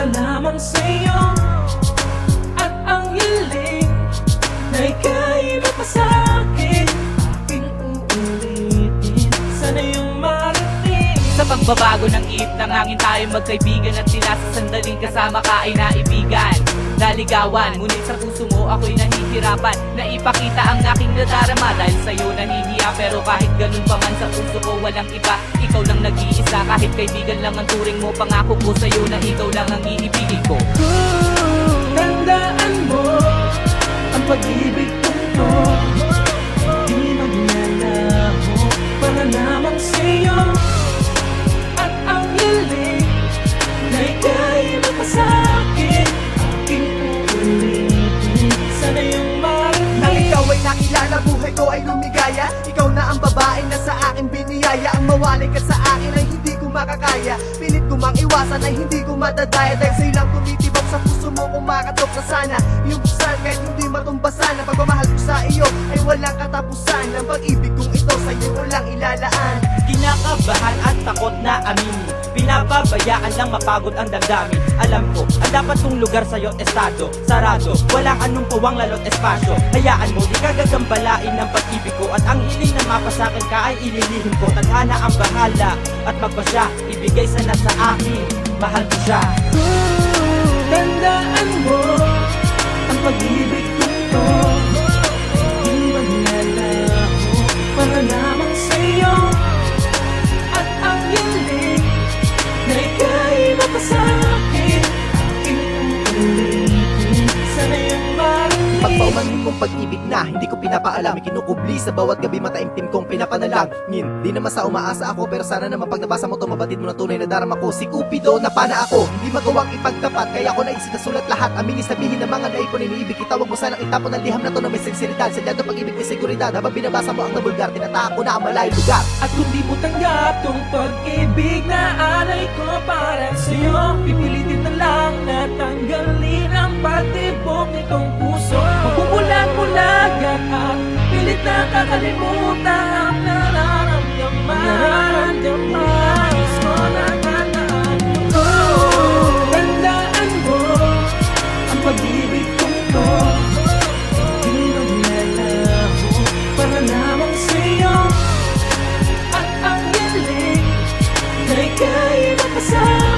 para lamang sa'yo. At ang hiling na ika'y mapasakit, aking uulitin, sana yung marating. Sa pagbabago ng ihip ng hangin, tayo magkaibigan at tila sa sandaling kasama ka ay naibigan. Naligawan, ngunit sa puso mo ako'y nahihirapan na ipakita ang aking nadarama. Dahil sa'yo nahihiya, pero kahit ganun pa man sa puso ko walang iba. Ikaw lang nag-iisa, kahit kaibigan lang ang turing mo. Pangako ko sa'yo na ikaw lang ang iibigin ko. Tandaan mo ang pag-ibig kong to, di maglalaho para lamang sa'yo. At ang hiling na ika'y mapasakit, aking uulitin, sana yung marating. Nang ikaw ay nakilala, buhay ko ay lumigaya. Ikaw na ang babae na sa akin biniyaya. Ang mawalay ka sa akin ay hindi ko makakaya. Pilit ko mang iwasan ay hindi ko matadaya. Dahil sa'yo lang tumitibok sa puso mo, kumakatok na sana yung buksan kahit hindi matumbasan. Ang pagmamahal ko sa iyo ay walang katapusan. Ang pag-ibig kong ito sa'yo ko lang ilalaan. Kinakabahan at takot na aminin, pinapabayaan lang mapagod ang damdamin. Alam ko, ang dapat kong lugar sa'yo estado sarado, walang anong puwang lalot espasyo. Hayaan mo, di ka gagambalain ng pag-ibig ko. At ang hiling na mapasakin ka ay ililihim ko. Tadhana ang bahala at magpasya, ibigay sana sa akin, mahal ko siya. Tandaan mo ang pag-ibig kong to, di maglalaho para lamang sa'yo. At ang hiling na ika'y mapasakit, aking uulitin, sana yung marating. Pagpaumanhin kong pag-ibig na hindi ko pinapaalam, kinukubli sa bawat gabi mataimtim kong pinapanalangin. Di naman sa umaasa ako, pero sana naman pag nabasa mo to, mabatid mo na tunay na darama ko. Si Cupido na pana ako, hindi magawang ipagtapat, kaya ko naisip na sulat lahat. Aminin sabihin ng mga naipon, iniibig kita, wag mo sanang itapon ang liham na to na may sinseridad. Sadyado pag-ibig may seguridad, habang binabasa mo ang nabulgar, tinatahan ko na ang malayong lugar. At kung di mo tanggap tong pag-ibig na alay ko para sa'yo, pipilitin na lang na tanggalin ang patibok nitong puso. Magbubulag-bulag at pilit na kakalimutan ang nararamdaman. Nais ko na tandaan mo. Tandaan mo ang pag-ibig kong to, di maglalaho para lamang sa'yo. At ang hiling na ika'y mapasakit,